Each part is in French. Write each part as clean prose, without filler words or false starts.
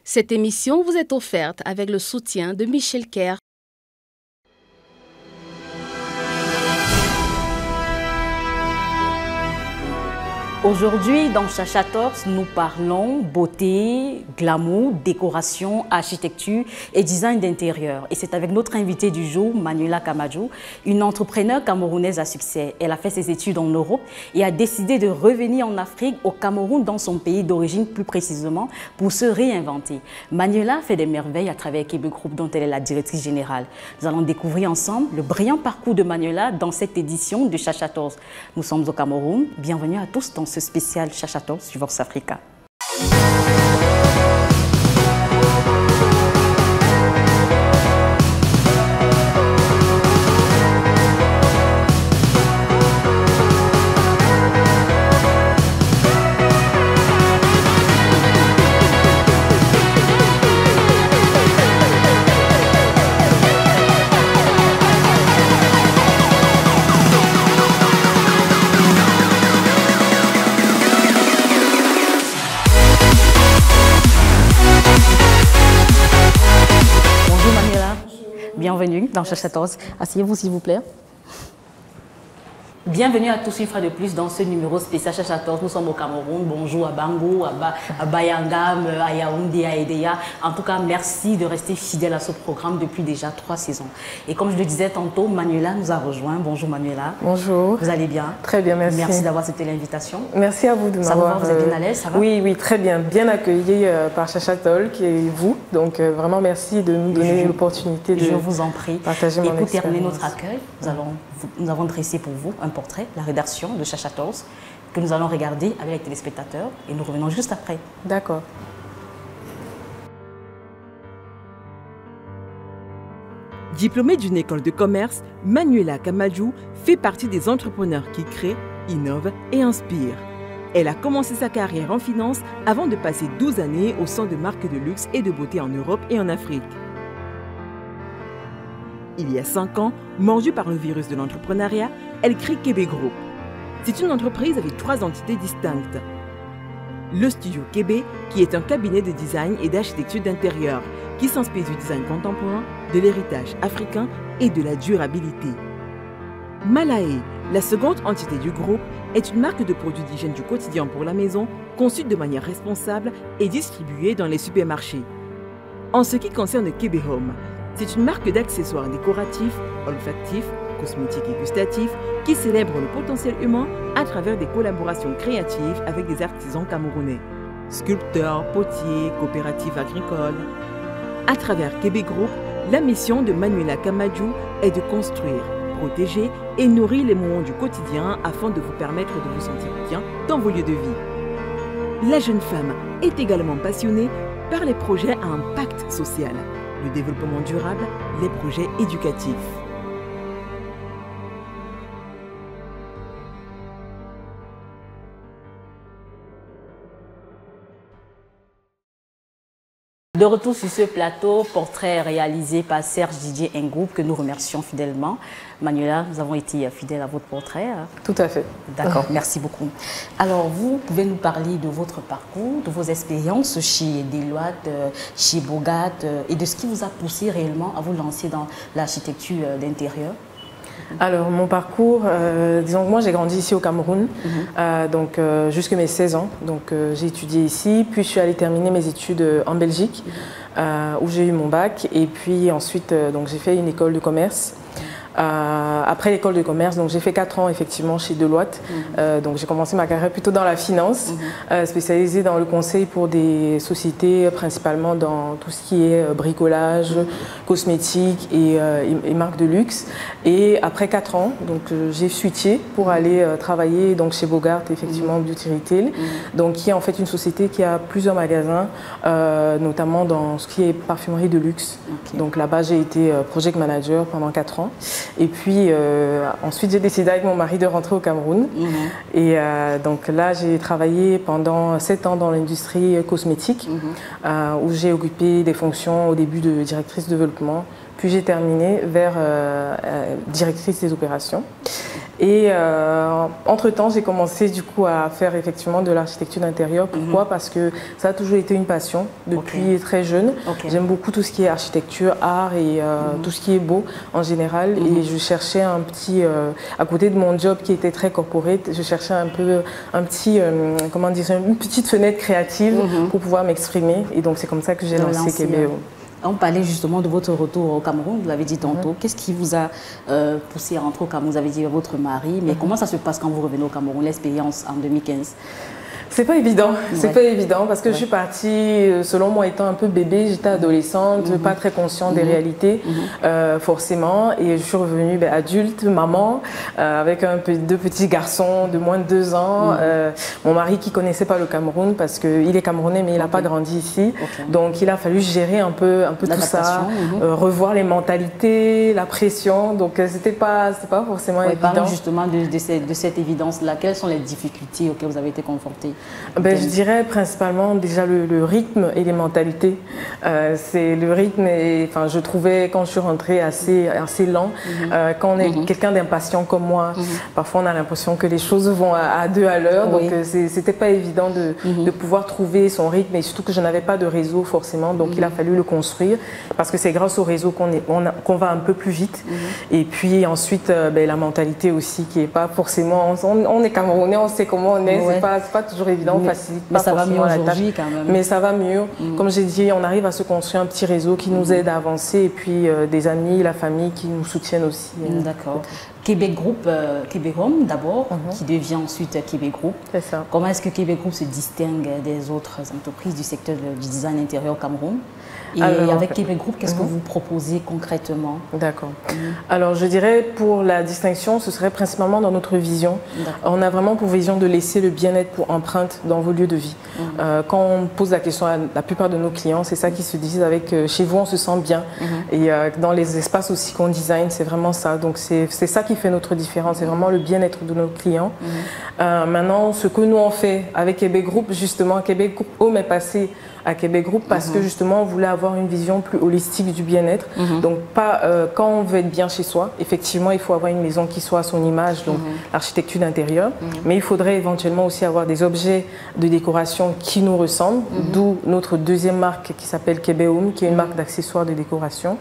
Cette émission vous est offerte avec le soutien de Michel Kerr. Aujourd'hui, dans Chacha Talks, nous parlons beauté, glamour, décoration, architecture et design d'intérieur. Et c'est avec notre invitée du jour, Manuela Kamadjou, une entrepreneure camerounaise à succès. Elle a fait ses études en Europe et a décidé de revenir en Afrique, au Cameroun, dans son pays d'origine plus précisément, pour se réinventer. Manuela fait des merveilles à travers Québec Group, dont elle est la directrice générale. Nous allons découvrir ensemble le brillant parcours de Manuela dans cette édition de Chacha Talks. Nous sommes au Cameroun. Bienvenue à tous dans ce spécial Chacha Talks sur Vox Africa. Bienvenue dans Chacha Talks. Asseyez-vous s'il vous plaît. Bienvenue à tous une fois de plus dans ce numéro spécial Chacha Talks. Nous sommes au Cameroun. Bonjour à Bango, à Bayangam, à Yaoundé, à Edea. En tout cas, merci de rester fidèle à ce programme depuis déjà 3 saisons. Et comme je le disais tantôt, Manuela nous a rejoint. Bonjour Manuela. Bonjour. Vous allez bien? Très bien, merci. Merci d'avoir accepté l'invitation. Merci à vous de m'avoir... Ça va, vous êtes bien à l'aise, ça va? Oui, très bien. Bien accueilli par Chacha Talks et vous. Donc vraiment merci de nous donner l'opportunité de... Je vous en prie. Partager mon expérience. Et pour terminer notre accueil, nous avons dressé pour vous un portrait, la rédaction de Chacha Talks, que nous allons regarder avec les téléspectateurs et nous revenons juste après. D'accord. Diplômée d'une école de commerce, Manuela Kamadjou fait partie des entrepreneurs qui créent, innovent et inspirent. Elle a commencé sa carrière en finance avant de passer 12 années au sein de marques de luxe et de beauté en Europe et en Afrique. Il y a 5 ans, mordue par le virus de l'entrepreneuriat, elle crée Québec Group. C'est une entreprise avec 3 entités distinctes. Le Studio Québec, qui est un cabinet de design et d'architecture d'intérieur, qui s'inspire du design contemporain, de l'héritage africain et de la durabilité. Malae, la seconde entité du groupe, est une marque de produits d'hygiène du quotidien pour la maison, conçue de manière responsable et distribuée dans les supermarchés. En ce qui concerne Québec Home, c'est une marque d'accessoires décoratifs, olfactifs, cosmétiques et gustatifs qui célèbre le potentiel humain à travers des collaborations créatives avec des artisans camerounais, sculpteurs, potiers, coopératives agricoles. À travers Québec Group, la mission de Manuela Kamadjou est de construire, protéger et nourrir les moments du quotidien afin de vous permettre de vous sentir bien dans vos lieux de vie. La jeune femme est également passionnée par les projets à impact social, le développement durable, les projets éducatifs. De retour sur ce plateau, portrait réalisé par Serge Didier Ngou, que nous remercions fidèlement. Manuela, nous avons été fidèles à votre portrait. Tout à fait. D'accord, merci beaucoup. Alors, vous pouvez nous parler de votre parcours, de vos expériences chez Deloitte, chez Bogart, et de ce qui vous a poussé réellement à vous lancer dans l'architecture d'intérieur? Alors, mon parcours, disons que moi j'ai grandi ici au Cameroun, donc jusqu'à mes 16 ans. Donc j'ai étudié ici, puis je suis allée terminer mes études en Belgique, où j'ai eu mon bac. Et puis ensuite, donc j'ai fait une école de commerce. Après l'école de commerce, donc j'ai fait 4 ans effectivement chez Deloitte. Donc j'ai commencé ma carrière plutôt dans la finance, spécialisée dans le conseil pour des sociétés, principalement dans tout ce qui est bricolage, cosmétique et marques de luxe. Et après 4 ans, donc j'ai switché pour aller travailler donc chez Bogart, effectivement Beauty Retail, donc qui est en fait une société qui a plusieurs magasins, notamment dans ce qui est parfumerie de luxe. Donc là-bas j'ai été project manager pendant 4 ans. Et puis ensuite j'ai décidé avec mon mari de rentrer au Cameroun. Et donc là j'ai travaillé pendant 7 ans dans l'industrie cosmétique, où j'ai occupé des fonctions au début de directrice de développement, puis j'ai terminé vers directrice des opérations. Et entre-temps, j'ai commencé du coup à faire effectivement de l'architecture d'intérieur. Pourquoi? Parce que ça a toujours été une passion depuis très jeune. J'aime beaucoup tout ce qui est architecture, art et tout ce qui est beau en général. Et je cherchais un petit, à côté de mon job qui était très corporate, je cherchais un peu un petit, comment dire, une petite fenêtre créative pour pouvoir m'exprimer. Et donc c'est comme ça que j'ai lancé KBO. On parlait justement de votre retour au Cameroun, vous l'avez dit tantôt. Qu'est-ce qui vous a poussé à rentrer au Cameroun? Vous avez dit votre mari, mais comment ça se passe quand vous revenez au Cameroun, l'expérience en 2015? C'est pas évident, c'est pas évident parce que je suis partie, selon moi étant un peu bébé, j'étais adolescente, pas très consciente des réalités forcément, et je suis revenue adulte, maman, avec deux petits garçons de moins de 2 ans, mon mari qui connaissait pas le Cameroun parce qu'il est camerounais mais il n'a pas grandi ici, donc il a fallu gérer un peu tout ça, revoir les mentalités, la pression, donc c'était pas forcément évident. Parlons justement de cette évidence-là, quelles sont les difficultés auxquelles vous avez été confrontés? Je dirais principalement déjà le rythme et les mentalités. C'est le rythme, et enfin, je trouvais quand je suis rentrée assez lent. Quand on est quelqu'un d'impatient comme moi, parfois on a l'impression que les choses vont à 2 à l'heure. Donc c'était pas évident de pouvoir trouver son rythme, et surtout que je n'avais pas de réseau forcément. Donc il a fallu le construire parce que c'est grâce au réseau qu'on va un peu plus vite. Et puis ensuite la mentalité aussi qui est pas forcément. On est Camerounais, on sait comment on est. C'est pas toujours évident, facilite pas forcément la tâche. Quand même. Mais ça va mieux. Comme j'ai dit, on arrive à se construire un petit réseau qui nous aide à avancer, et puis des amis, la famille qui nous soutiennent aussi. D'accord. Québec Group, Québec Home d'abord, qui devient ensuite Québec Group. C'est ça. Comment est-ce que Québec Group se distingue des autres entreprises du secteur du design intérieur au Cameroun? Et avec Québec Group, qu'est-ce que vous proposez concrètement? D'accord. Alors je dirais pour la distinction, ce serait principalement dans notre vision. On a vraiment pour vision de laisser le bien-être pour empreinte dans vos lieux de vie. Quand on pose la question à la plupart de nos clients, c'est ça qu'ils se disent avec chez vous on se sent bien. Et dans les espaces aussi qu'on design, c'est vraiment ça. Donc c'est ça qui fait notre différence, c'est vraiment le bien-être de nos clients. Maintenant, ce que nous on fait avec Québec Group, justement, Québec Group Home est passé à Québec Group parce que justement on voulait avoir une vision plus holistique du bien-être. Donc pas quand on veut être bien chez soi, effectivement il faut avoir une maison qui soit à son image, donc l'architecture d'intérieur, mais il faudrait éventuellement aussi avoir des objets de décoration qui nous ressemblent, d'où notre deuxième marque qui s'appelle Québec Home, qui est une marque d'accessoires de décoration.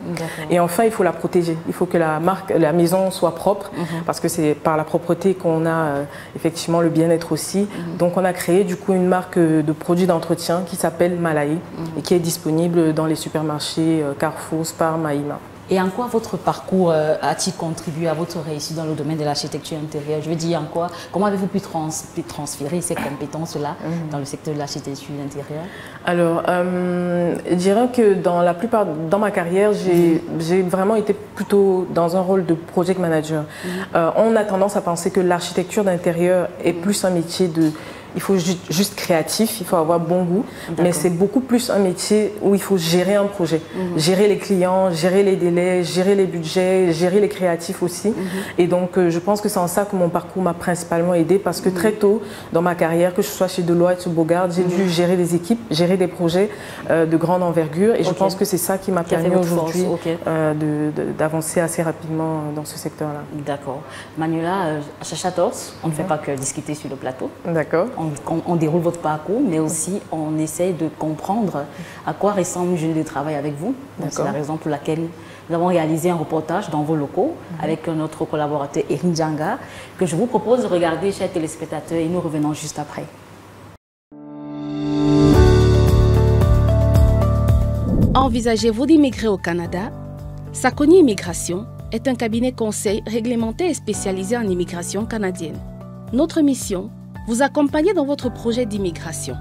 Et enfin il faut la protéger, il faut que la maison soit propre parce que c'est par la propreté qu'on a effectivement le bien-être aussi. Donc on a créé du coup une marque de produits d'entretien qui s'appelle Malaï et qui est disponible dans les supermarchés Carrefour, Spar, Maïma. Et en quoi votre parcours a-t-il contribué à votre réussite dans le domaine de l'architecture intérieure? Je veux dire, en quoi, comment avez-vous pu transférer ces compétences-là dans le secteur de l'architecture intérieure? Alors, je dirais que dans ma carrière, j'ai vraiment été plutôt dans un rôle de project manager. On a tendance à penser que l'architecture d'intérieur est plus un métier de... Il faut juste créatif, il faut avoir bon goût, mais c'est beaucoup plus un métier où il faut gérer un projet, gérer les clients, gérer les délais, gérer les budgets, gérer les créatifs aussi. Et donc je pense que c'est en ça que mon parcours m'a principalement aidé parce que très tôt dans ma carrière, que je sois chez Deloitte ou Bogart, j'ai dû gérer des équipes, gérer des projets de grande envergure, et je pense que c'est ça qui m'a permis aujourd'hui d'avancer assez rapidement dans ce secteur-là. D'accord. Manuela, à Chachators, on ne fait pas que discuter sur le plateau. D'accord. On déroule votre parcours, mais aussi on essaie de comprendre à quoi ressemble une journée de travail avec vous. C'est la raison pour laquelle nous avons réalisé un reportage dans vos locaux avec notre collaborateur Erin Djanga, que je vous propose de regarder, chers téléspectateurs, et nous revenons juste après. Envisagez-vous d'immigrer au Canada? Sakoni Immigration est un cabinet conseil réglementé et spécialisé en immigration canadienne. Notre mission, vous accompagner dans votre projet d'immigration.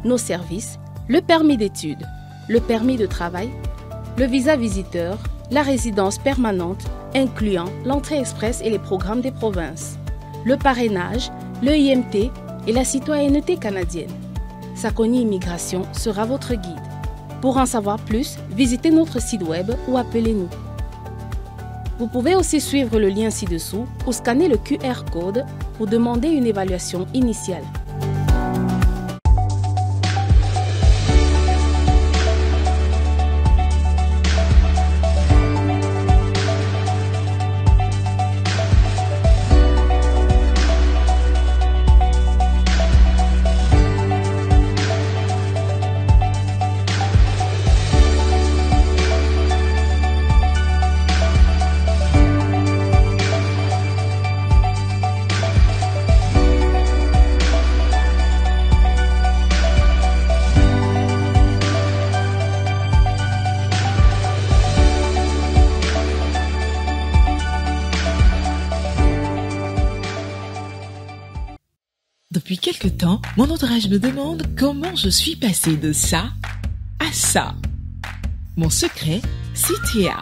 Nos services, le permis d'études, le permis de travail, le visa visiteur, la résidence permanente, incluant l'entrée express et les programmes des provinces, le parrainage, le IMT et la citoyenneté canadienne. Sakoni Immigration sera votre guide. Pour en savoir plus, visitez notre site web ou appelez-nous. Vous pouvez aussi suivre le lien ci-dessous ou scanner le QR code pour demander une évaluation initiale. Depuis quelque temps, mon entourage me demande comment je suis passée de ça à ça. Mon secret, Citea.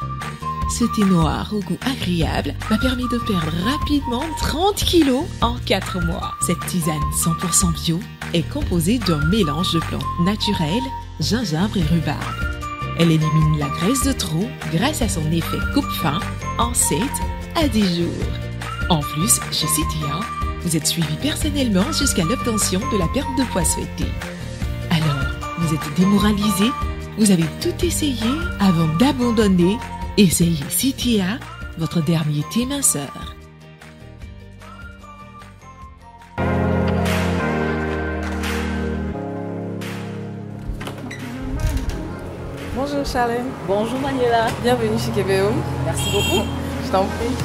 Ce thé noir au goût agréable m'a permis de perdre rapidement 30 kilos en 4 mois. Cette tisane 100% bio est composée d'un mélange de plantes naturelles, gingembre et rhubarbe. Elle élimine la graisse de trop grâce à son effet coupe-faim en 7 à 10 jours. En plus, chez Citea, vous êtes suivi personnellement jusqu'à l'obtention de la perte de poids souhaitée. Alors, vous êtes démoralisé? Vous avez tout essayé avant d'abandonner? Essayez Citea, votre dernier thé minceur. Bonjour Charlène. Bonjour Manuela. Bienvenue chez Kébé Home. Merci beaucoup. Je t'en prie.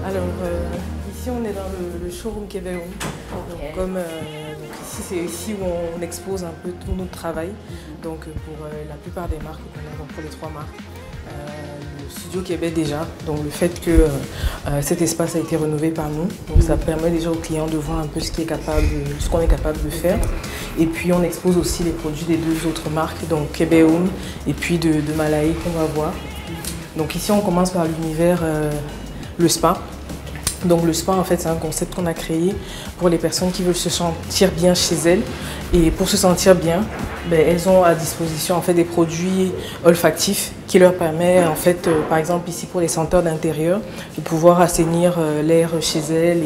Alors, ici on est dans le showroom Kébé Home. Ok. Donc, ici c'est ici où on expose un peu tout notre travail. Donc pour la plupart des marques qu'on a, donc pour les 3 marques. Le studio Québec déjà, donc le fait que cet espace a été rénové par nous, donc ça permet déjà aux clients de voir un peu ce qu'on est capable de faire. Et puis on expose aussi les produits des 2 autres marques, donc Québec Home et puis de Malaï qu'on va voir. Donc ici on commence par l'univers, le spa. Donc le spa en fait c'est un concept qu'on a créé pour les personnes qui veulent se sentir bien chez elles. Et pour se sentir bien, elles ont à disposition en fait des produits olfactifs qui leur permettent en fait, par exemple ici pour les senteurs d'intérieur, de pouvoir assainir l'air chez elles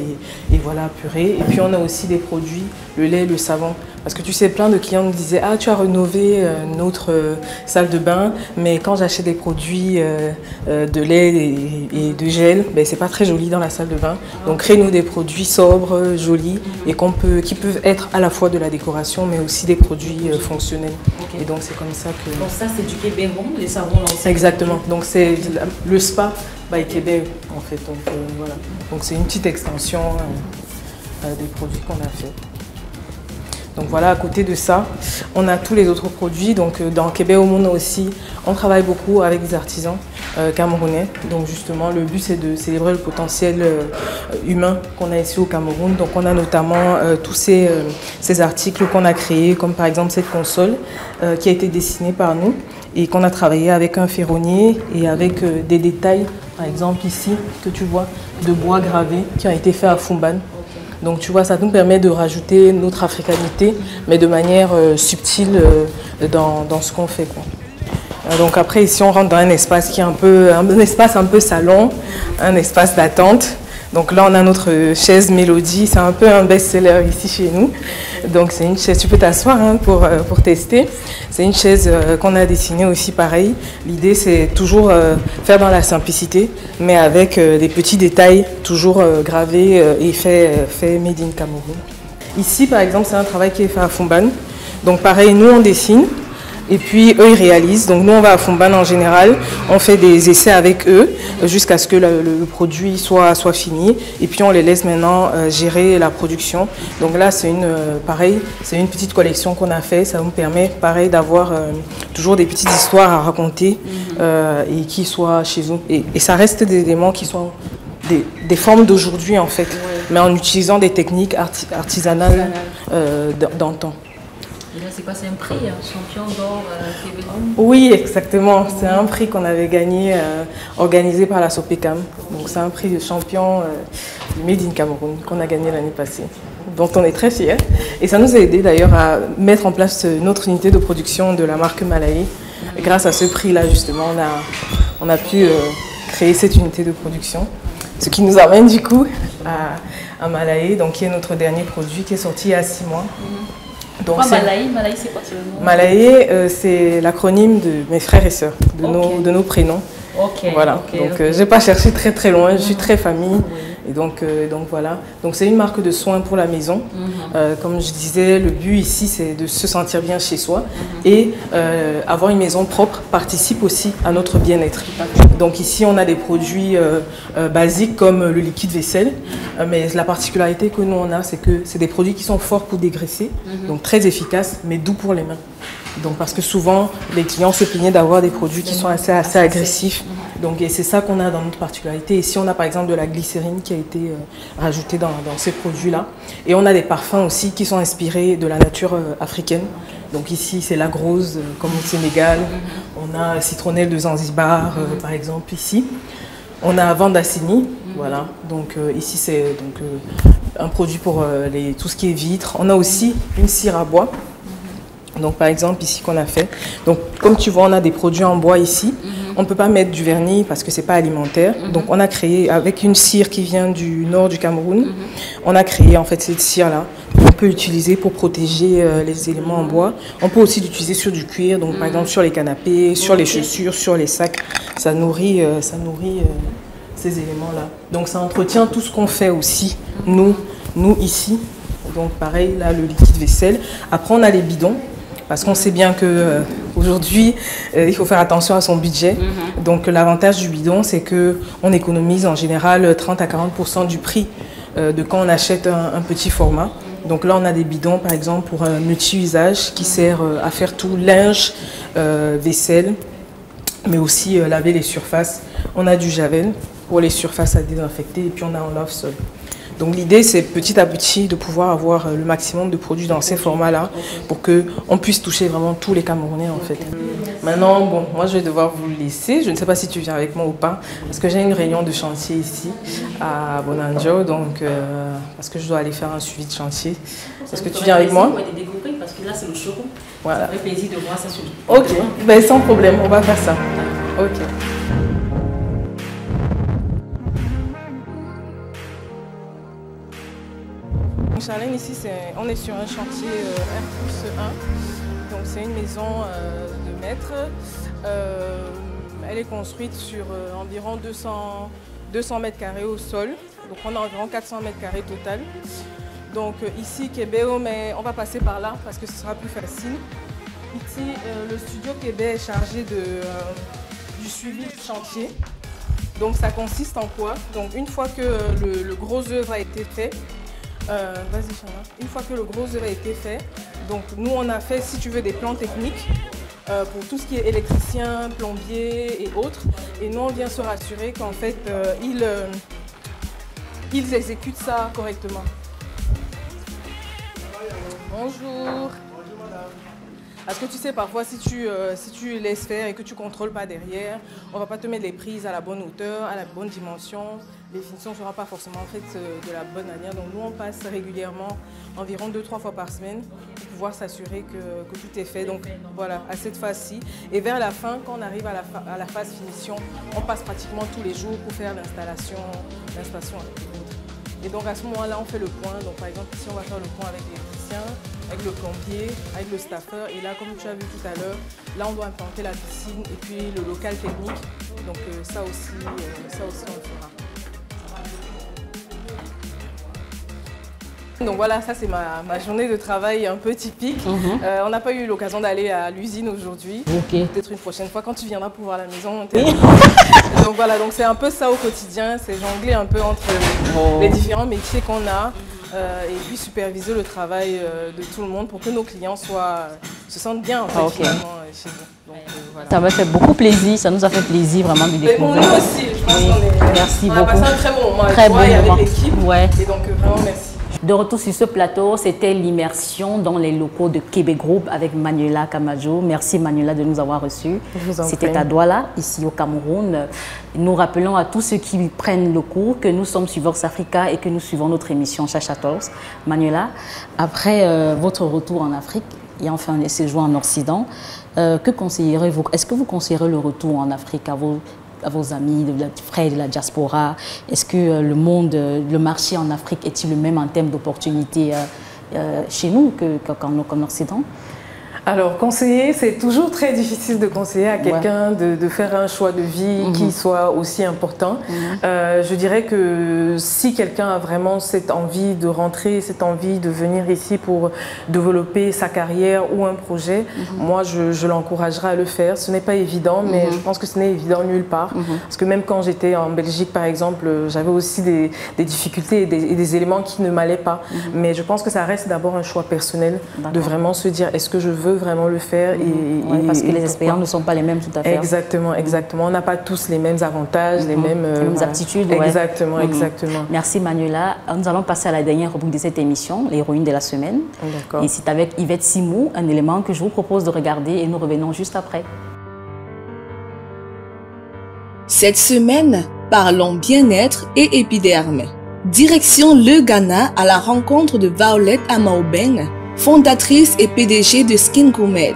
et voilà, purer. Et puis on a aussi des produits, le lait, le savon. Parce que tu sais, plein de clients me disaient « Ah, tu as rénové notre salle de bain, mais quand j'achète des produits de lait et de gel, c'est pas très joli dans la salle de bain. Donc crée-nous des produits sobres, jolis et qui peuvent être à la fois de la décoration, mais aussi des produits fonctionnels. Okay. Et donc c'est comme ça que... Donc ça c'est du Québec Home, les savons lancés. Exactement, donc c'est le spa by Québec en fait. Donc voilà, donc c'est une petite extension des produits qu'on a fait. Donc voilà, à côté de ça, on a tous les autres produits. Donc dans Québec au monde aussi, on travaille beaucoup avec des artisans camerounais. Donc justement, le but c'est de célébrer le potentiel humain qu'on a ici au Cameroun. Donc on a notamment tous ces articles qu'on a créés, comme par exemple cette console qui a été dessinée par nous et qu'on a travaillé avec un ferronnier et avec des détails, par exemple ici, que tu vois, de bois gravé qui ont été faits à Fumban. Donc tu vois, ça nous permet de rajouter notre africanité, mais de manière subtile dans ce qu'on fait, quoi. Donc après, ici, on rentre dans un espace qui est un espace un peu salon, un espace d'attente. Donc là, on a notre chaise Mélodie, c'est un peu un best-seller ici chez nous. Donc c'est une chaise, tu peux t'asseoir pour tester. C'est une chaise qu'on a dessinée aussi pareil. L'idée, c'est toujours faire dans la simplicité, mais avec des petits détails toujours gravés et fait made in Cameroun. Ici, par exemple, c'est un travail qui est fait à Fumban. Donc pareil, nous, on dessine. Et puis eux, ils réalisent. Donc nous, on va à Fumban en général, on fait des essais avec eux jusqu'à ce que le produit soit fini. Et puis on les laisse maintenant gérer la production. Donc là, c'est une petite collection qu'on a fait. Ça nous permet, pareil, d'avoir toujours des petites histoires à raconter et qui soient chez eux. Et ça reste des éléments qui sont des formes d'aujourd'hui en fait, mais en utilisant des techniques artisanales d'antan. Et là, c'est quoi? C'est un prix, champion d'or Québec Home? Oui, exactement. C'est un prix qu'on avait gagné, organisé par la Sopecam. Donc, c'est un prix de champion du Made in Cameroun qu'on a gagné l'année passée. Donc, on est très fiers. Et ça nous a aidé d'ailleurs à mettre en place notre unité de production de la marque Malaï. Et grâce à ce prix-là, justement, on a pu créer cette unité de production. Ce qui nous amène du coup à Malaï, donc qui est notre dernier produit qui est sorti il y a 6 mois. Donc Malaï, c'est quoi le nom? Malaï, c'est l'acronyme de mes frères et sœurs, de nos prénoms. Voilà. Donc j'ai pas cherché très loin, je suis très famille. Et donc voilà. Donc c'est une marque de soins pour la maison. Comme je disais, le but ici c'est de se sentir bien chez soi et avoir une maison propre participe aussi à notre bien-être. Donc ici on a des produits basiques comme le liquide vaisselle, mais la particularité que nous on a, c'est que c'est des produits qui sont forts pour dégraisser, donc très efficaces, mais doux pour les mains. Donc parce que souvent les clients se plaignaient d'avoir des produits qui sont assez agressifs. Donc, et c'est ça qu'on a dans notre particularité. Ici, on a par exemple de la glycérine qui a été rajoutée dans ces produits-là. Et on a des parfums aussi qui sont inspirés de la nature africaine. Donc ici, c'est la Grose, comme au Sénégal. On a citronnelle de Zanzibar, par exemple, ici. On a Vandassini, voilà. Donc ici, c'est un produit pour tout ce qui est vitre. On a aussi une cire à bois. Donc par exemple ici qu'on a fait. Donc comme tu vois, on a des produits en bois ici. On ne peut pas mettre du vernis parce que c'est pas alimentaire. Donc on a créé avec une cire qui vient du nord du Cameroun. On a créé en fait cette cire là. On peut l'utiliser pour protéger les éléments en bois. On peut aussi l'utiliser sur du cuir. Donc par exemple sur les canapés, sur les chaussures, sur les sacs. Ça nourrit ces éléments là. Donc ça entretient tout ce qu'on fait aussi nous ici. Donc pareil là le liquide vaisselle. Après on a les bidons. Parce qu'on sait bien qu'aujourd'hui, il faut faire attention à son budget. Donc l'avantage du bidon, c'est qu'on économise en général 30 à 40% du prix de quand on achète un petit format. Donc là, on a des bidons, par exemple, pour un multi-usage qui sert à faire tout, linge, vaisselle, mais aussi laver les surfaces. On a du javel pour les surfaces à désinfecter et puis on a un lave-sol. Donc l'idée, c'est petit à petit de pouvoir avoir le maximum de produits dans ces formats-là pour qu'on puisse toucher vraiment tous les Camerounais en fait. Maintenant, bon, moi je vais devoir vous laisser. Je ne sais pas si tu viens avec moi ou pas, parce que j'ai une réunion de chantier ici à Bonanjo, donc parce que je dois aller faire un suivi de chantier. Est-ce que tu viens avec moi? Parce que là c'est le showroom. Voilà. Ça fait plaisir de voir ça sur le... Ok, ben, sans problème, on va faire ça. Ok. Charlène, ici, on est sur un chantier R+1, donc c'est une maison de maître. Elle est construite sur environ 200 mètres carrés au sol, donc on a environ 400 mètres carrés total. Donc ici, Kébéo, mais on va passer par là parce que ce sera plus facile. Ici, le studio Kébé est chargé du suivi de chantier. Donc ça consiste en quoi? Donc une fois que le gros œuvre a été fait, vas-y Chana. Une fois que le gros œuvre a été fait, donc nous on a fait, si tu veux, des plans techniques pour tout ce qui est électricien, plombier et autres. Et nous on vient se rassurer qu'en fait ils exécutent ça correctement. Bonjour. Parce que tu sais, parfois, si tu laisses faire et que tu ne contrôles pas derrière, on ne va pas te mettre les prises à la bonne hauteur, à la bonne dimension. Les finitions ne seront pas forcément faites de la bonne manière. Donc nous, on passe régulièrement, environ 2-3 fois par semaine, pour pouvoir s'assurer que tout est fait. Donc voilà, à cette phase-ci. Et vers la fin, quand on arrive à la phase finition, on passe pratiquement tous les jours pour faire l'installation. Et donc à ce moment-là, on fait le point. Donc par exemple, ici, on va faire le point avec l'électricien, avec le plombier, avec le staffer. Et là, comme tu as vu tout à l'heure, là, on doit implanter la piscine et puis le local technique. Donc ça aussi, on le fera. Donc voilà, ça c'est ma journée de travail un peu typique. On n'a pas eu l'occasion d'aller à l'usine aujourd'hui. Peut-être une prochaine fois quand tu viendras pour voir la maison. Donc voilà, donc c'est un peu ça au quotidien, c'est jongler un peu entre les différents métiers qu'on a et puis superviser le travail de tout le monde pour que nos clients se sentent bien en fait, finalement, chez nous. Donc, voilà. Ça m'a fait beaucoup plaisir, ça nous a fait plaisir vraiment de découvrir. Pour nous aussi, je pense qu'on a passé un très bon moment avec l'équipe. Et donc vraiment merci. De retour sur ce plateau, c'était l'immersion dans les locaux de Kébé Group avec Manuela Camajo. Merci Manuela de nous avoir reçus. C'était à Douala, ici au Cameroun. Nous rappelons à tous ceux qui prennent le cours que nous sommes sur Vox Africa et que nous suivons notre émission Cha14. Manuela, après votre retour en Afrique et enfin un séjour en Occident, que conseillerez-vous? Est-ce que vous conseillerez le retour en Afrique à vos amis, frères de la diaspora? Est-ce que le marché en Afrique est-il le même en termes d'opportunités chez nous qu'en Occident? Alors, conseiller, c'est toujours très difficile de conseiller à quelqu'un de faire un choix de vie qui soit aussi important. Je dirais que si quelqu'un a vraiment cette envie de rentrer, cette envie de venir ici pour développer sa carrière ou un projet, moi, je l'encouragerais à le faire. Ce n'est pas évident, mais je pense que ce n'est évident nulle part. Parce que même quand j'étais en Belgique, par exemple, j'avais aussi des difficultés et des éléments qui ne m'allaient pas. Mais je pense que ça reste d'abord un choix personnel de vraiment se dire, est-ce que je veux vraiment le faire. Parce que les expériences ne sont pas les mêmes tout à fait. Exactement, exactement. On n'a pas tous les mêmes avantages, les mêmes aptitudes. Exactement, exactement. Merci Manuela. Nous allons passer à la dernière rubrique de cette émission, l'héroïne de la semaine. D'accord. Et c'est avec Yvette Simou, un élément que je vous propose de regarder et nous revenons juste après. Cette semaine, parlons bien-être et épiderme. Direction le Ghana à la rencontre de Violette Amaobeng, fondatrice et PDG de Skin Gourmet,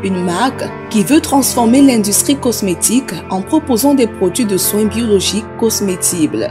une marque qui veut transformer l'industrie cosmétique en proposant des produits de soins biologiques cosmétibles.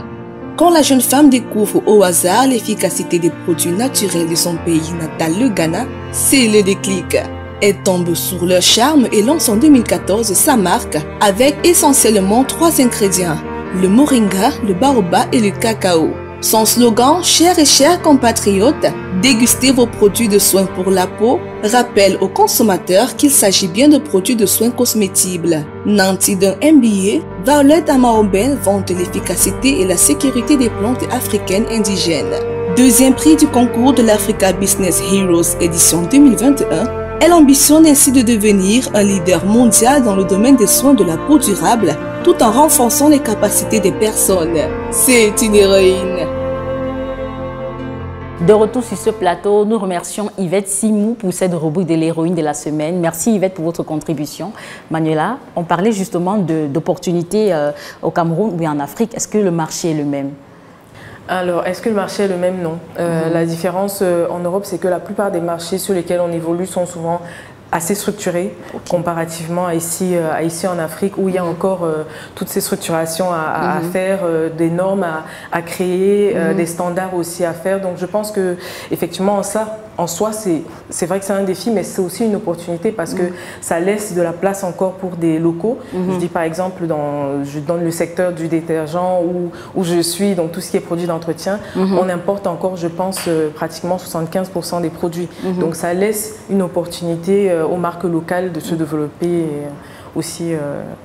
Quand la jeune femme découvre au hasard l'efficacité des produits naturels de son pays natal, le Ghana, c'est le déclic. Elle tombe sur leur charme et lance en 2014 sa marque avec essentiellement 3 ingrédients, le moringa, le baobab et le cacao. Son slogan, chers et chers compatriotes, dégustez vos produits de soins pour la peau, rappelle aux consommateurs qu'il s'agit bien de produits de soins cosmétibles. Nantie d'un MBA, Violette Amaobeng vante l'efficacité et la sécurité des plantes africaines indigènes. 2e prix du concours de l'Africa Business Heroes édition 2021, elle ambitionne ainsi de devenir un leader mondial dans le domaine des soins de la peau durable, tout en renforçant les capacités des personnes. C'est une héroïne. De retour sur ce plateau, nous remercions Yvette Simou pour cette rubrique de l'héroïne de la semaine. Merci Yvette pour votre contribution. Manuela, on parlait justement d'opportunités au Cameroun ou en Afrique. Est-ce que le marché est le même? Alors, est-ce que le marché est le même? Non. La différence en Europe, c'est que la plupart des marchés sur lesquels on évolue sont souvent assez structurés comparativement à ici en Afrique où il y a encore toutes ces structurations à faire, des normes à créer, des standards aussi à faire. Donc je pense que effectivement en soi c'est vrai que c'est un défi, mais c'est aussi une opportunité parce que ça laisse de la place encore pour des locaux. Je dis par exemple, je donne le secteur du détergent où je suis, donc tout ce qui est produit d'entretien, on importe encore, je pense, pratiquement 75% des produits. Donc ça laisse une opportunité aux marques locales de se développer aussi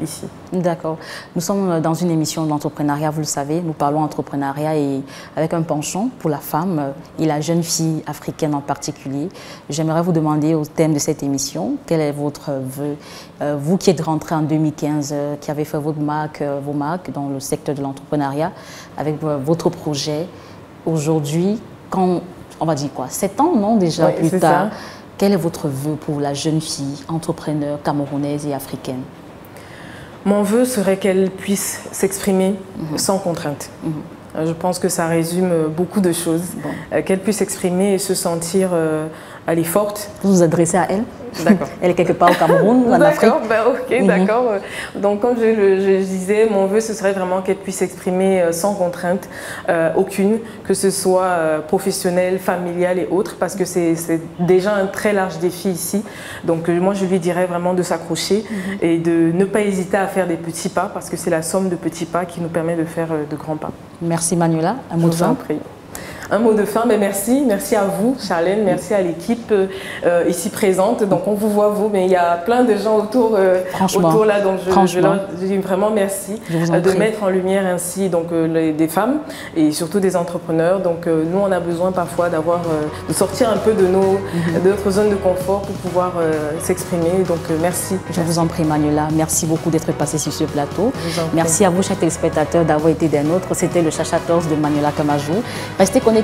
ici. D'accord. Nous sommes dans une émission d'entrepreneuriat, vous le savez. Nous parlons entrepreneuriat et avec un penchant pour la femme et la jeune fille africaine en particulier. J'aimerais vous demander au thème de cette émission, quel est votre vœu? Vous qui êtes rentré en 2015, qui avez fait vos marques dans le secteur de l'entrepreneuriat, avec votre projet, aujourd'hui, quand, on va dire quoi, 7 ans, non, déjà, oui, plus tard, ça. Quel est votre vœu pour la jeune fille entrepreneur camerounaise et africaine? Mon vœu serait qu'elle puisse s'exprimer sans contrainte. Je pense que ça résume beaucoup de choses. Qu'elle puisse s'exprimer et se sentir elle est forte. Vous vous adressez à elle? D'accord. Elle est quelque part au Cameroun ou en Afrique? D'accord, ok, d'accord. Donc comme je disais, mon vœu ce serait vraiment qu'elle puisse s'exprimer sans contrainte aucune, que ce soit professionnelle, familiale et autres, parce que c'est déjà un très large défi ici. Donc moi je lui dirais vraiment de s'accrocher et de ne pas hésiter à faire des petits pas, parce que c'est la somme de petits pas qui nous permet de faire de grands pas. Merci Manuela, un mot de fin. Un mot de fin, mais merci à vous Charlène, merci à l'équipe ici présente. Donc on vous voit vous, mais il y a plein de gens autour là, donc je leur dis vraiment merci de mettre en lumière ainsi donc des femmes et surtout des entrepreneurs. Donc nous on a besoin parfois de sortir un peu de notre zone de confort pour pouvoir s'exprimer. Donc merci. Je vous en prie Manuela, merci beaucoup d'être passée sur ce plateau. Merci à vous chers téléspectateurs d'avoir été des nôtres. C'était le Chacha Talks de Manuela Kamajou. Restez connectés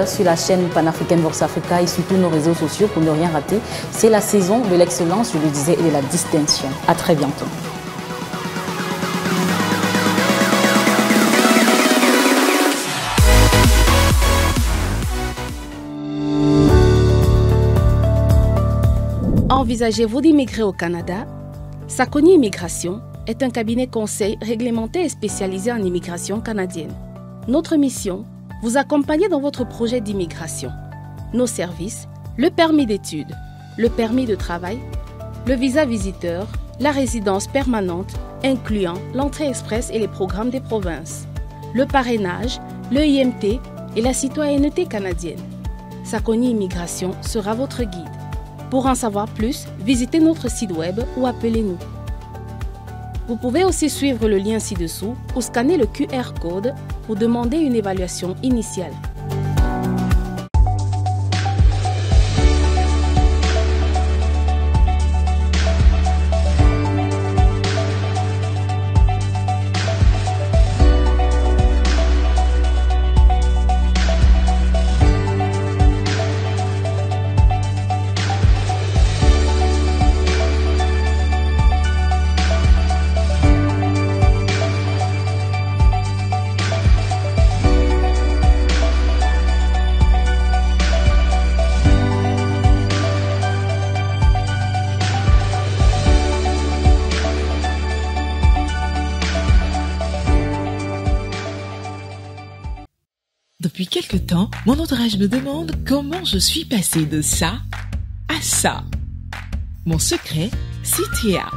sur la chaîne panafricaine Vox Africa et sur tous nos réseaux sociaux pour ne rien rater. C'est la saison de l'excellence, je le disais, et de la distinction. À très bientôt. Envisagez-vous d'immigrer au Canada? Sakoni Immigration est un cabinet conseil réglementé et spécialisé en immigration canadienne. Notre mission, vous accompagner dans votre projet d'immigration. Nos services, le permis d'études, le permis de travail, le visa visiteur, la résidence permanente, incluant l'entrée express et les programmes des provinces, le parrainage, le IMT et la citoyenneté canadienne. Sakoni Immigration sera votre guide. Pour en savoir plus, visitez notre site web ou appelez-nous. Vous pouvez aussi suivre le lien ci-dessous ou scanner le QR code pour demander une évaluation initiale. Depuis quelque temps, mon entourage me demande comment je suis passée de ça à ça. Mon secret, Cithéa.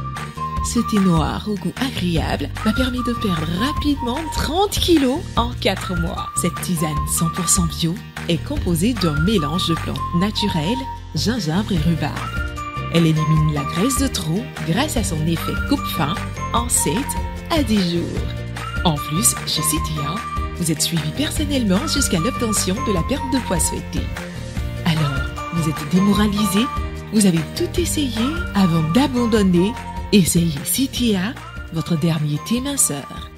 Ce thé noir au goût agréable m'a permis de perdre rapidement 30 kilos en 4 mois. Cette tisane 100% bio est composée d'un mélange de plantes naturelles, gingembre et rhubarbe. Elle élimine la graisse de trop grâce à son effet coupe-faim en 7 à 10 jours. En plus, chez Cithéa, vous êtes suivi personnellement jusqu'à l'obtention de la perte de poids souhaitée. Alors, vous êtes démoralisé? Vous avez tout essayé avant d'abandonner? Essayez Cithéa, votre dernier thé minceur.